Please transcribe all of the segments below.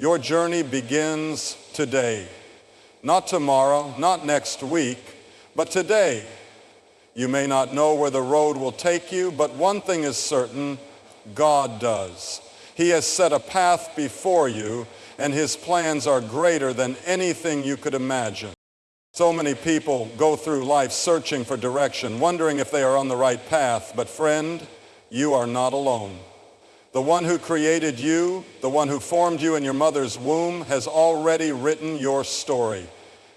Your journey begins today. Not tomorrow, not next week, but today. You may not know where the road will take you, but one thing is certain, God does. He has set a path before you, and His plans are greater than anything you could imagine. So many people go through life searching for direction, wondering if they are on the right path, but friend, you are not alone. The one who created you, the one who formed you in your mother's womb, has already written your story.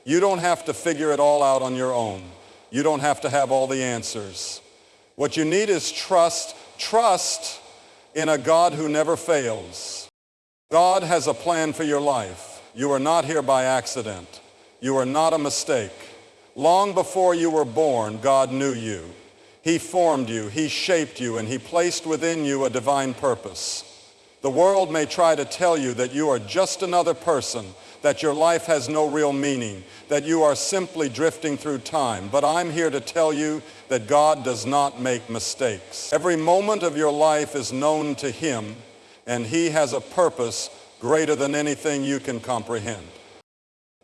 You don't have to figure it all out on your own. You don't have to have all the answers. What you need is trust. Trust in a God who never fails. God has a plan for your life. You are not here by accident. You are not a mistake. Long before you were born, God knew you. He formed you, He shaped you, and He placed within you a divine purpose. The world may try to tell you that you are just another person, that your life has no real meaning, that you are simply drifting through time. But I'm here to tell you that God does not make mistakes. Every moment of your life is known to Him, and He has a purpose greater than anything you can comprehend.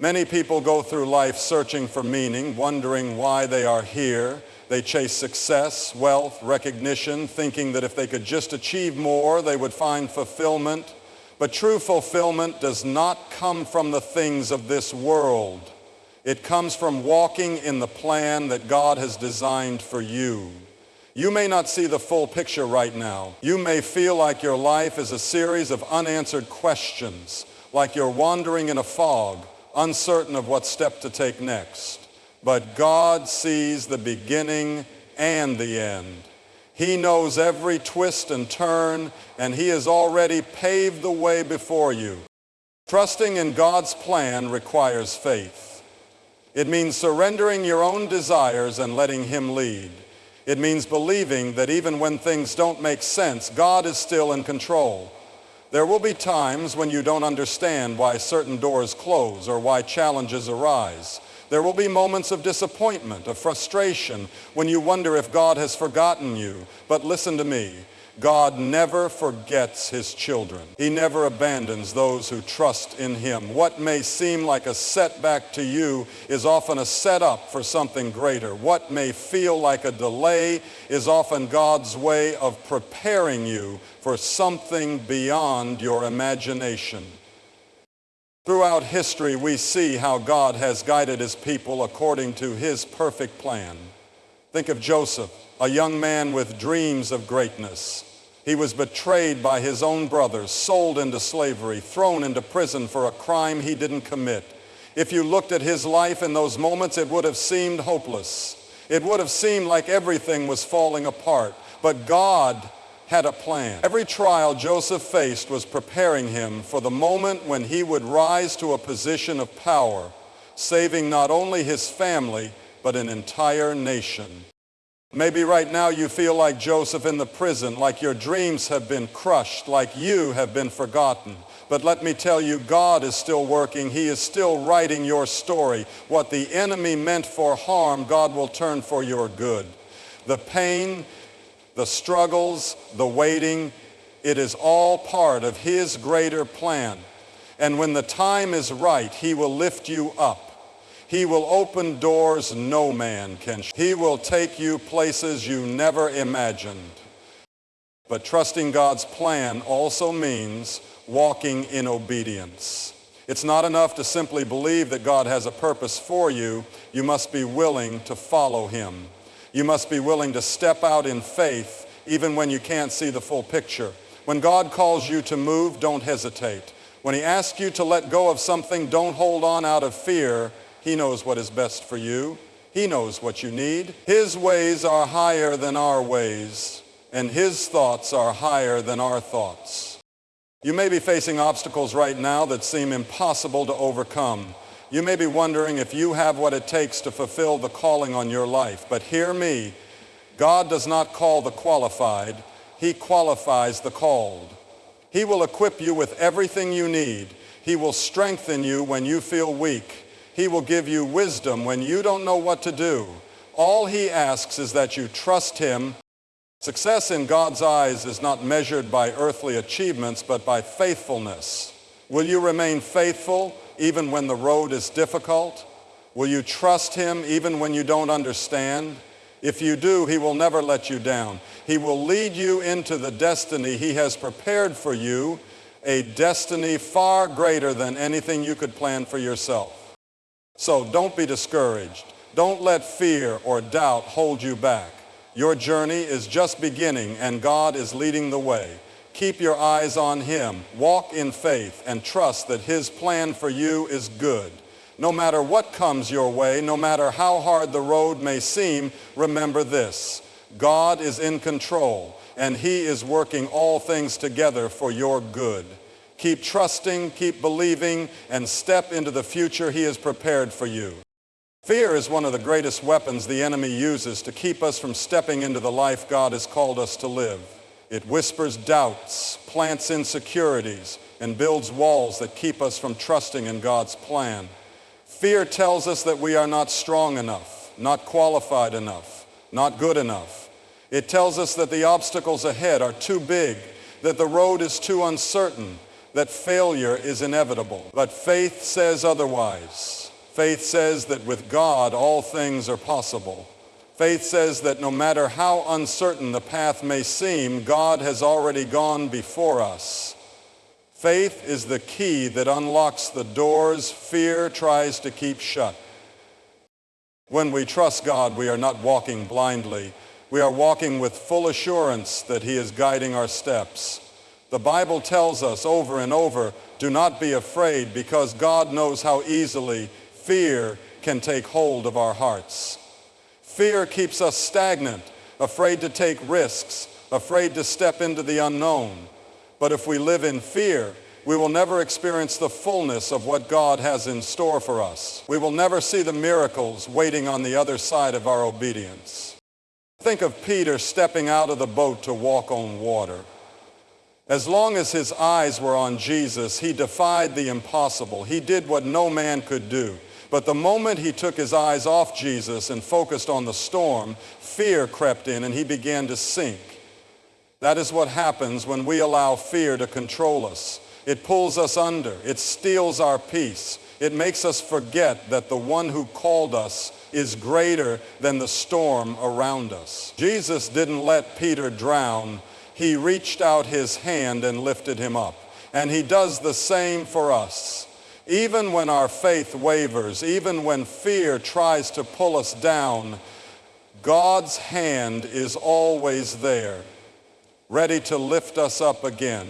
Many people go through life searching for meaning, wondering why they are here. They chase success, wealth, recognition, thinking that if they could just achieve more, they would find fulfillment. But true fulfillment does not come from the things of this world. It comes from walking in the plan that God has designed for you. You may not see the full picture right now. You may feel like your life is a series of unanswered questions, like you're wandering in a fog, uncertain of what step to take next. But God sees the beginning and the end. He knows every twist and turn, and He has already paved the way before you. Trusting in God's plan requires faith. It means surrendering your own desires and letting Him lead. It means believing that even when things don't make sense, God is still in control. There will be times when you don't understand why certain doors close or why challenges arise. There will be moments of disappointment, of frustration, when you wonder if God has forgotten you. But listen to me, God never forgets His children. He never abandons those who trust in Him. What may seem like a setback to you is often a setup for something greater. What may feel like a delay is often God's way of preparing you for something beyond your imagination. Throughout history, we see how God has guided His people according to His perfect plan. Think of Joseph, a young man with dreams of greatness. He was betrayed by his own brothers, sold into slavery, thrown into prison for a crime he didn't commit. If you looked at his life in those moments, it would have seemed hopeless. It would have seemed like everything was falling apart. But God had a plan. Every trial Joseph faced was preparing him for the moment when he would rise to a position of power, saving not only his family, but an entire nation. Maybe right now you feel like Joseph in the prison, like your dreams have been crushed, like you have been forgotten. But let me tell you, God is still working. He is still writing your story. What the enemy meant for harm, God will turn for your good. The pain, the struggles, the waiting, it is all part of His greater plan. And when the time is right, He will lift you up. He will open doors no man can shut. He will take you places you never imagined. But trusting God's plan also means walking in obedience. It's not enough to simply believe that God has a purpose for you. You must be willing to follow Him. You must be willing to step out in faith even when you can't see the full picture. When God calls you to move, don't hesitate. When He asks you to let go of something, don't hold on out of fear. He knows what is best for you. He knows what you need. His ways are higher than our ways, and His thoughts are higher than our thoughts. You may be facing obstacles right now that seem impossible to overcome. You may be wondering if you have what it takes to fulfill the calling on your life. But hear me, God does not call the qualified. He qualifies the called. He will equip you with everything you need. He will strengthen you when you feel weak. He will give you wisdom when you don't know what to do. All He asks is that you trust Him. Success in God's eyes is not measured by earthly achievements, but by faithfulness. Will you remain faithful even when the road is difficult? Will you trust him even when you don't understand? If you do, he will never let you down. He will lead you into the destiny he has prepared for you, a destiny far greater than anything you could plan for yourself. So don't be discouraged. Don't let fear or doubt hold you back. Your journey is just beginning and God is leading the way. Keep your eyes on him. Walk in faith and trust that his plan for you is good. No matter what comes your way, no matter how hard the road may seem, remember this: God is in control, and he is working all things together for your good. Keep trusting, keep believing, and step into the future he has prepared for you. Fear is one of the greatest weapons the enemy uses to keep us from stepping into the life God has called us to live. It whispers doubts, plants insecurities, and builds walls that keep us from trusting in God's plan. Fear tells us that we are not strong enough, not qualified enough, not good enough. It tells us that the obstacles ahead are too big, that the road is too uncertain, that failure is inevitable. But faith says otherwise. Faith says that with God all things are possible. Faith says that no matter how uncertain the path may seem, God has already gone before us. Faith is the key that unlocks the doors fear tries to keep shut. When we trust God, we are not walking blindly. We are walking with full assurance that he is guiding our steps. The Bible tells us over and over, do not be afraid, because God knows how easily fear can take hold of our hearts. Fear keeps us stagnant, afraid to take risks, afraid to step into the unknown. But if we live in fear, we will never experience the fullness of what God has in store for us. We will never see the miracles waiting on the other side of our obedience. Think of Peter stepping out of the boat to walk on water. As long as his eyes were on Jesus, he defied the impossible. He did what no man could do. But the moment he took his eyes off Jesus and focused on the storm, fear crept in and he began to sink. That is what happens when we allow fear to control us. It pulls us under. It steals our peace. It makes us forget that the one who called us is greater than the storm around us. Jesus didn't let Peter drown. He reached out his hand and lifted him up. And he does the same for us. Even when our faith wavers, even when fear tries to pull us down, God's hand is always there, ready to lift us up again.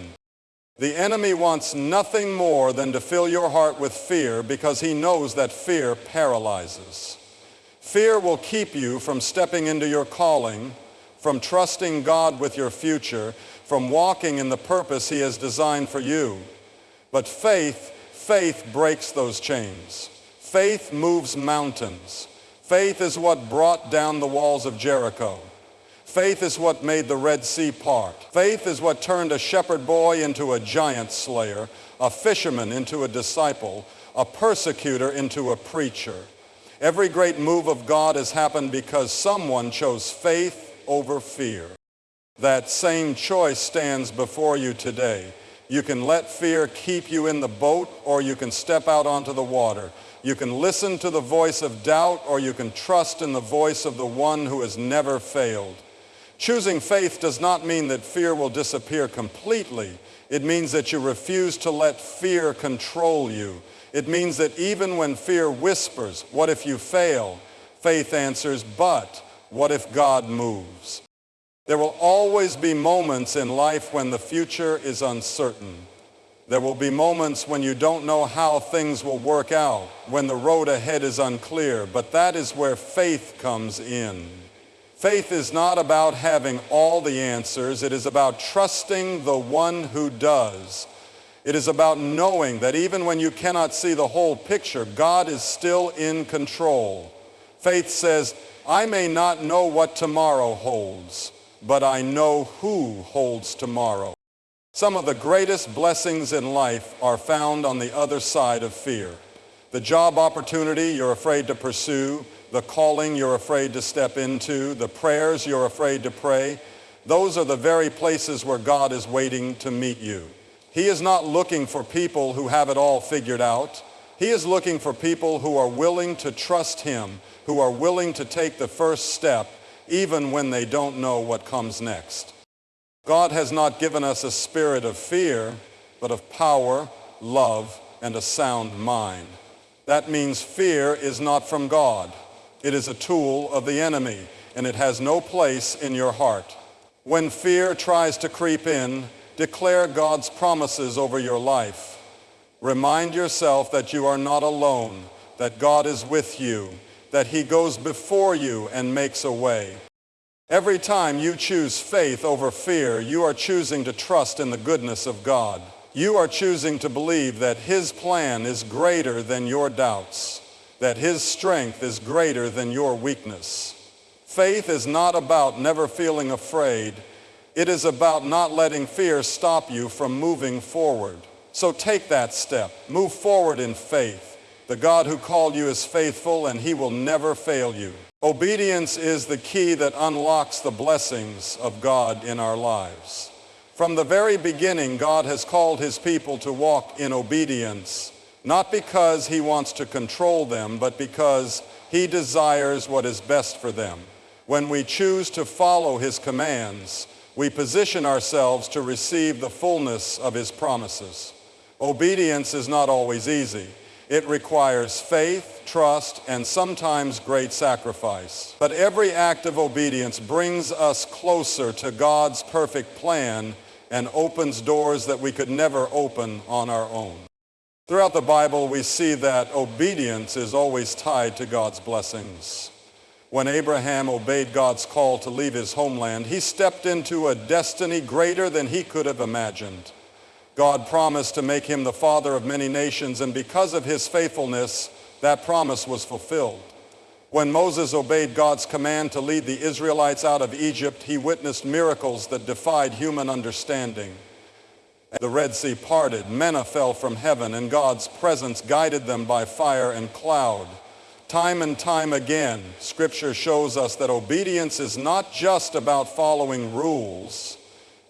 The enemy wants nothing more than to fill your heart with fear, because he knows that fear paralyzes. Fear will keep you from stepping into your calling, from trusting God with your future, from walking in the purpose he has designed for you. But faith breaks those chains. Faith moves mountains. Faith is what brought down the walls of Jericho. Faith is what made the Red Sea part. Faith is what turned a shepherd boy into a giant slayer, a fisherman into a disciple, a persecutor into a preacher. Every great move of God has happened because someone chose faith over fear. That same choice stands before you today. You can let fear keep you in the boat, or you can step out onto the water. You can listen to the voice of doubt, or you can trust in the voice of the one who has never failed. Choosing faith does not mean that fear will disappear completely. It means that you refuse to let fear control you. It means that even when fear whispers, "What if you fail?" faith answers, "But what if God moves?" There will always be moments in life when the future is uncertain. There will be moments when you don't know how things will work out, when the road ahead is unclear, but that is where faith comes in. Faith is not about having all the answers. It is about trusting the one who does. It is about knowing that even when you cannot see the whole picture, God is still in control. Faith says, I may not know what tomorrow holds, but I know who holds tomorrow. Some of the greatest blessings in life are found on the other side of fear. The job opportunity you're afraid to pursue, the calling you're afraid to step into, the prayers you're afraid to pray, those are the very places where God is waiting to meet you. He is not looking for people who have it all figured out. He is looking for people who are willing to trust him, who are willing to take the first step, even when they don't know what comes next. God has not given us a spirit of fear, but of power, love, and a sound mind. That means fear is not from God. It is a tool of the enemy, and it has no place in your heart. When fear tries to creep in, declare God's promises over your life. Remind yourself that you are not alone, that God is with you, that he goes before you and makes a way. Every time you choose faith over fear, you are choosing to trust in the goodness of God. You are choosing to believe that his plan is greater than your doubts, that his strength is greater than your weakness. Faith is not about never feeling afraid. It is about not letting fear stop you from moving forward. So take that step. Move forward in faith. The God who called you is faithful, and he will never fail you. Obedience is the key that unlocks the blessings of God in our lives. From the very beginning, God has called his people to walk in obedience, not because he wants to control them, but because he desires what is best for them. When we choose to follow his commands, we position ourselves to receive the fullness of his promises. Obedience is not always easy. It requires faith, trust, and sometimes great sacrifice. But every act of obedience brings us closer to God's perfect plan and opens doors that we could never open on our own. Throughout the Bible, we see that obedience is always tied to God's blessings. When Abraham obeyed God's call to leave his homeland, he stepped into a destiny greater than he could have imagined. God promised to make him the father of many nations, and because of his faithfulness, that promise was fulfilled. When Moses obeyed God's command to lead the Israelites out of Egypt, he witnessed miracles that defied human understanding. The Red Sea parted, manna fell from heaven, and God's presence guided them by fire and cloud. Time and time again, Scripture shows us that obedience is not just about following rules.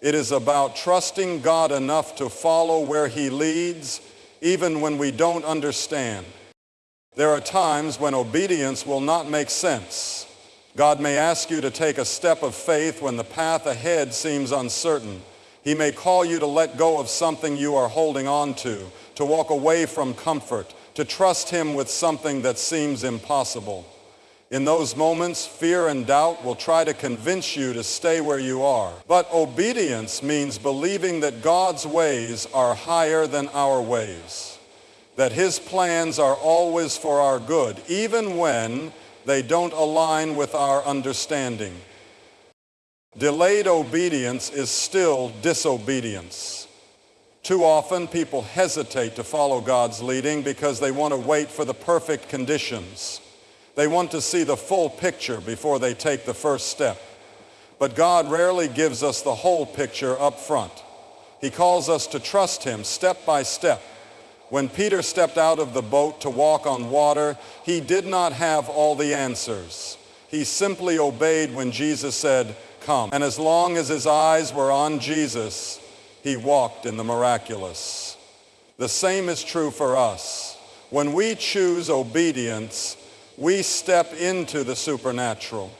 It is about trusting God enough to follow where he leads, even when we don't understand. There are times when obedience will not make sense. God may ask you to take a step of faith when the path ahead seems uncertain. He may call you to let go of something you are holding on to walk away from comfort, to trust him with something that seems impossible. In those moments, fear and doubt will try to convince you to stay where you are. But obedience means believing that God's ways are higher than our ways, that his plans are always for our good, even when they don't align with our understanding. Delayed obedience is still disobedience. Too often, people hesitate to follow God's leading because they want to wait for the perfect conditions. They want to see the full picture before they take the first step. But God rarely gives us the whole picture up front. He calls us to trust him step by step. When Peter stepped out of the boat to walk on water, he did not have all the answers. He simply obeyed when Jesus said, "Come." And as long as his eyes were on Jesus, he walked in the miraculous. The same is true for us. When we choose obedience, we step into the supernatural.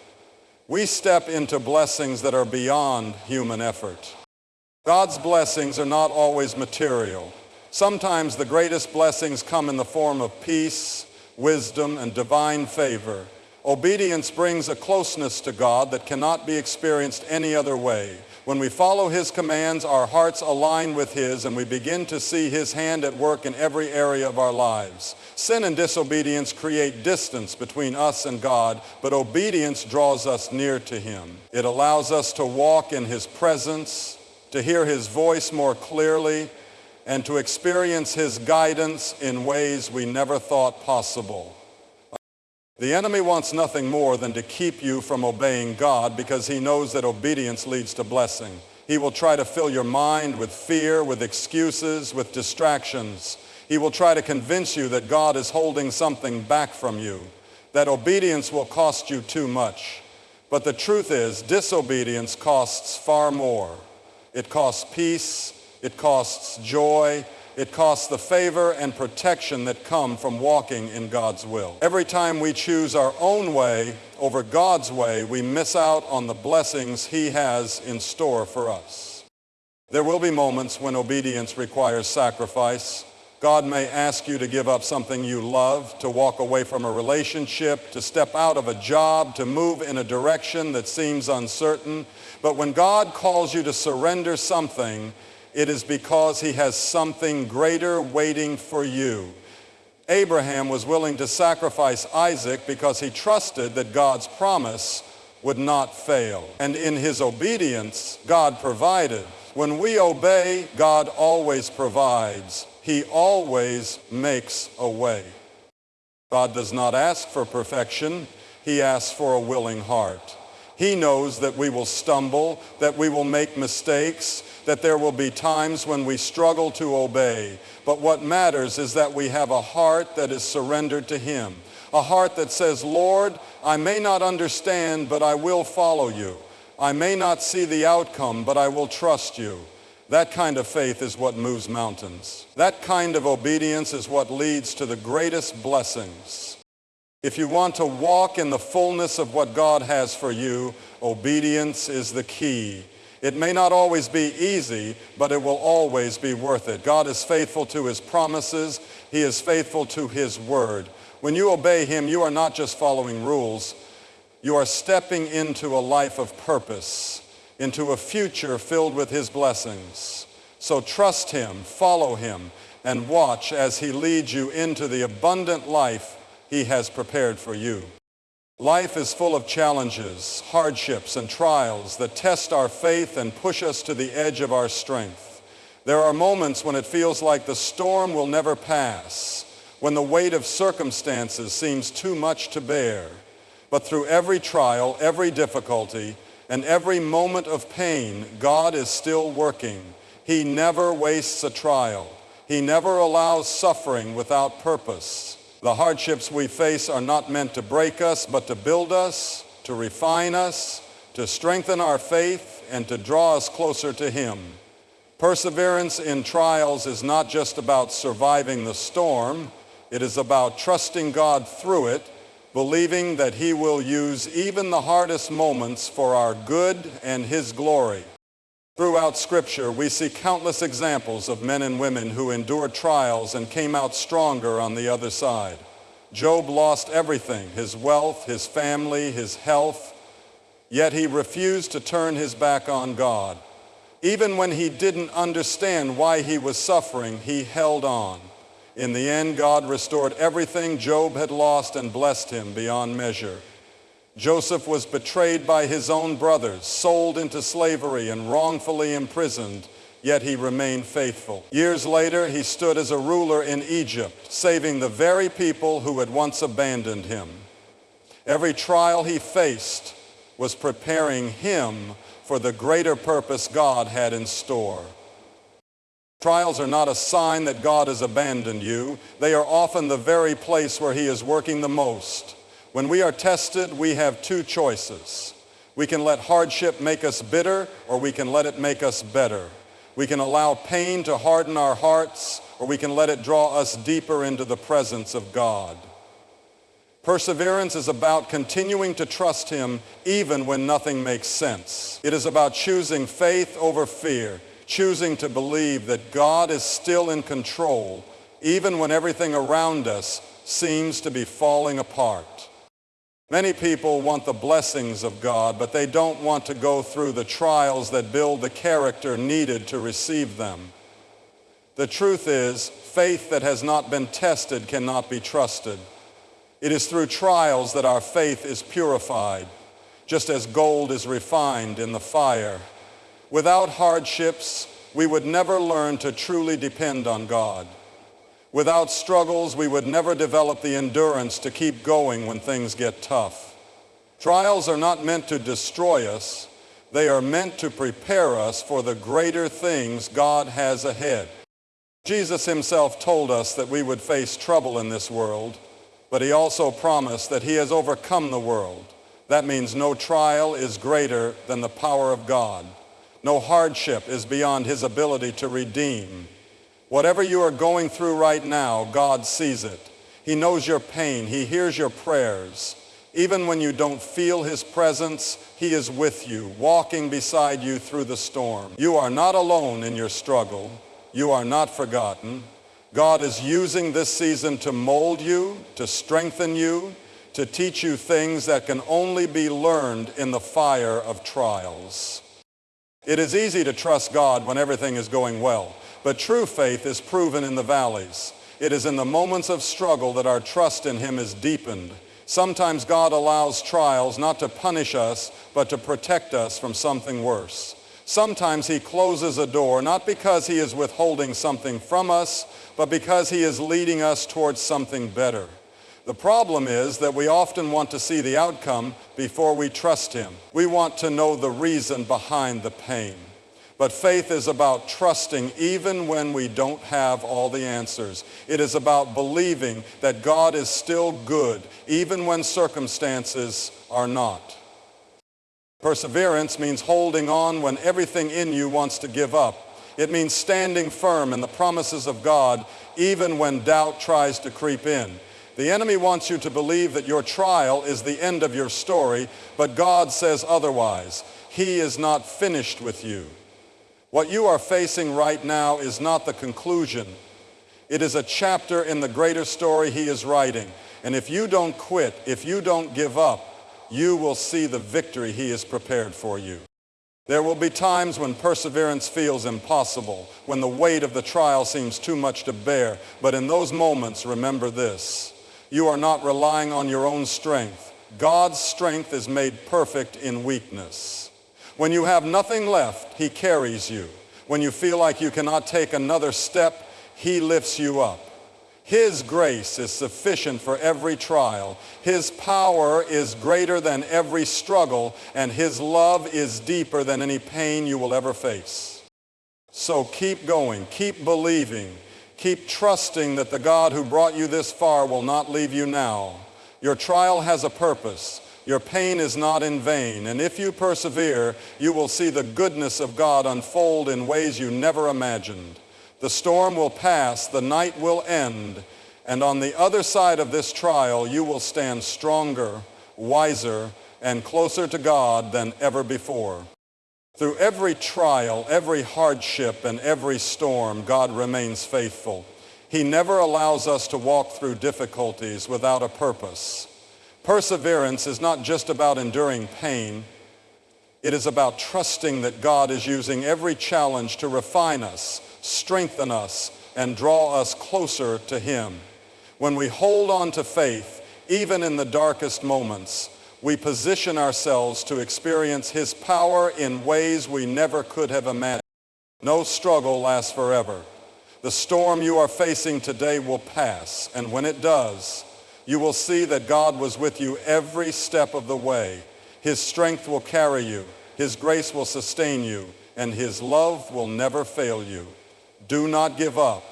We step into blessings that are beyond human effort. God's blessings are not always material. Sometimes the greatest blessings come in the form of peace, wisdom, and divine favor. Obedience brings a closeness to God that cannot be experienced any other way. When we follow his commands, our hearts align with his, and we begin to see his hand at work in every area of our lives. Sin and disobedience create distance between us and God, but obedience draws us near to him. It allows us to walk in his presence, to hear his voice more clearly, and to experience his guidance in ways we never thought possible. The enemy wants nothing more than to keep you from obeying God because he knows that obedience leads to blessing. He will try to fill your mind with fear, with excuses, with distractions. He will try to convince you that God is holding something back from you, that obedience will cost you too much. But the truth is, disobedience costs far more. It costs peace, It costs joy. It costs the favor and protection that come from walking in God's will. Every time we choose our own way over God's way, we miss out on the blessings He has in store for us. There will be moments when obedience requires sacrifice. God may ask you to give up something you love, to walk away from a relationship, to step out of a job, to move in a direction that seems uncertain. But when God calls you to surrender something, it is because He has something greater waiting for you. Abraham was willing to sacrifice Isaac because he trusted that God's promise would not fail. And in his obedience, God provided. When we obey, God always provides. He always makes a way. God does not ask for perfection. He asks for a willing heart. He knows that we will stumble, that we will make mistakes, that there will be times when we struggle to obey. But what matters is that we have a heart that is surrendered to Him. A heart that says, Lord, I may not understand, but I will follow you. I may not see the outcome, but I will trust you. That kind of faith is what moves mountains. That kind of obedience is what leads to the greatest blessings. If you want to walk in the fullness of what God has for you, obedience is the key. It may not always be easy, but it will always be worth it. God is faithful to His promises. He is faithful to His word. When you obey Him, you are not just following rules. You are stepping into a life of purpose, into a future filled with His blessings. So trust Him, follow Him, and watch as He leads you into the abundant life He has prepared for you. Life is full of challenges, hardships, and trials that test our faith and push us to the edge of our strength. There are moments when it feels like the storm will never pass, when the weight of circumstances seems too much to bear. But through every trial, every difficulty, and every moment of pain, God is still working. He never wastes a trial. He never allows suffering without purpose. The hardships we face are not meant to break us, but to build us, to refine us, to strengthen our faith, and to draw us closer to Him. Perseverance in trials is not just about surviving the storm. It is about trusting God through it, believing that He will use even the hardest moments for our good and His glory. Throughout Scripture, we see countless examples of men and women who endured trials and came out stronger on the other side. Job lost everything, his wealth, his family, his health, yet he refused to turn his back on God. Even when he didn't understand why he was suffering, he held on. In the end, God restored everything Job had lost and blessed him beyond measure. Joseph was betrayed by his own brothers, sold into slavery and wrongfully imprisoned, yet he remained faithful. Years later, he stood as a ruler in Egypt, saving the very people who had once abandoned him. Every trial he faced was preparing him for the greater purpose God had in store. Trials are not a sign that God has abandoned you. They are often the very place where He is working the most. When we are tested, we have two choices. We can let hardship make us bitter, or we can let it make us better. We can allow pain to harden our hearts, or we can let it draw us deeper into the presence of God. Perseverance is about continuing to trust Him even when nothing makes sense. It is about choosing faith over fear, choosing to believe that God is still in control, even when everything around us seems to be falling apart. Many people want the blessings of God, but they don't want to go through the trials that build the character needed to receive them. The truth is, faith that has not been tested cannot be trusted. It is through trials that our faith is purified, just as gold is refined in the fire. Without hardships, we would never learn to truly depend on God. Without struggles, we would never develop the endurance to keep going when things get tough. Trials are not meant to destroy us. They are meant to prepare us for the greater things God has ahead. Jesus Himself told us that we would face trouble in this world, but He also promised that He has overcome the world. That means no trial is greater than the power of God. No hardship is beyond his ability to redeem. Whatever you are going through right now, God sees it. He knows your pain. He hears your prayers. Even when you don't feel his presence, he is with you, walking beside you through the storm. You are not alone in your struggle. You are not forgotten. God is using this season to mold you, to strengthen you, to teach you things that can only be learned in the fire of trials. It is easy to trust God when everything is going well, but true faith is proven in the valleys. It is in the moments of struggle that our trust in him is deepened. Sometimes God allows trials not to punish us, but to protect us from something worse. Sometimes he closes a door, not because he is withholding something from us, but because he is leading us towards something better. The problem is that we often want to see the outcome before we trust him. We want to know the reason behind the pain. But faith is about trusting even when we don't have all the answers. It is about believing that God is still good, even when circumstances are not. Perseverance means holding on when everything in you wants to give up. It means standing firm in the promises of God, even when doubt tries to creep in. The enemy wants you to believe that your trial is the end of your story, but God says otherwise. He is not finished with you. What you are facing right now is not the conclusion. It is a chapter in the greater story he is writing. And if you don't quit, if you don't give up, you will see the victory he has prepared for you. There will be times when perseverance feels impossible, when the weight of the trial seems too much to bear. But in those moments, remember this: you are not relying on your own strength. God's strength is made perfect in weakness. When you have nothing left, he carries you. When you feel like you cannot take another step, he lifts you up. His grace is sufficient for every trial. His power is greater than every struggle, and his love is deeper than any pain you will ever face. So keep going, keep believing, keep trusting that the God who brought you this far will not leave you now. Your trial has a purpose. Your pain is not in vain, and if you persevere, you will see the goodness of God unfold in ways you never imagined. The storm will pass, the night will end, and on the other side of this trial, you will stand stronger, wiser, and closer to God than ever before. Through every trial, every hardship, and every storm, God remains faithful. He never allows us to walk through difficulties without a purpose. Perseverance is not just about enduring pain. It is about trusting that God is using every challenge to refine us, strengthen us, and draw us closer to him. When we hold on to faith, even in the darkest moments, we position ourselves to experience his power in ways we never could have imagined. No struggle lasts forever. The storm you are facing today will pass, and when it does, you will see that God was with you every step of the way. His strength will carry you, his grace will sustain you, and his love will never fail you. Do not give up.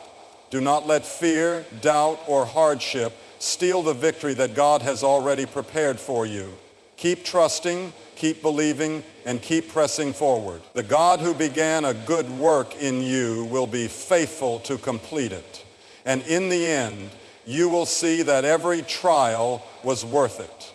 Do not let fear, doubt, or hardship steal the victory that God has already prepared for you. Keep trusting, keep believing, and keep pressing forward. The God who began a good work in you will be faithful to complete it. And in the end, you will see that every trial was worth it.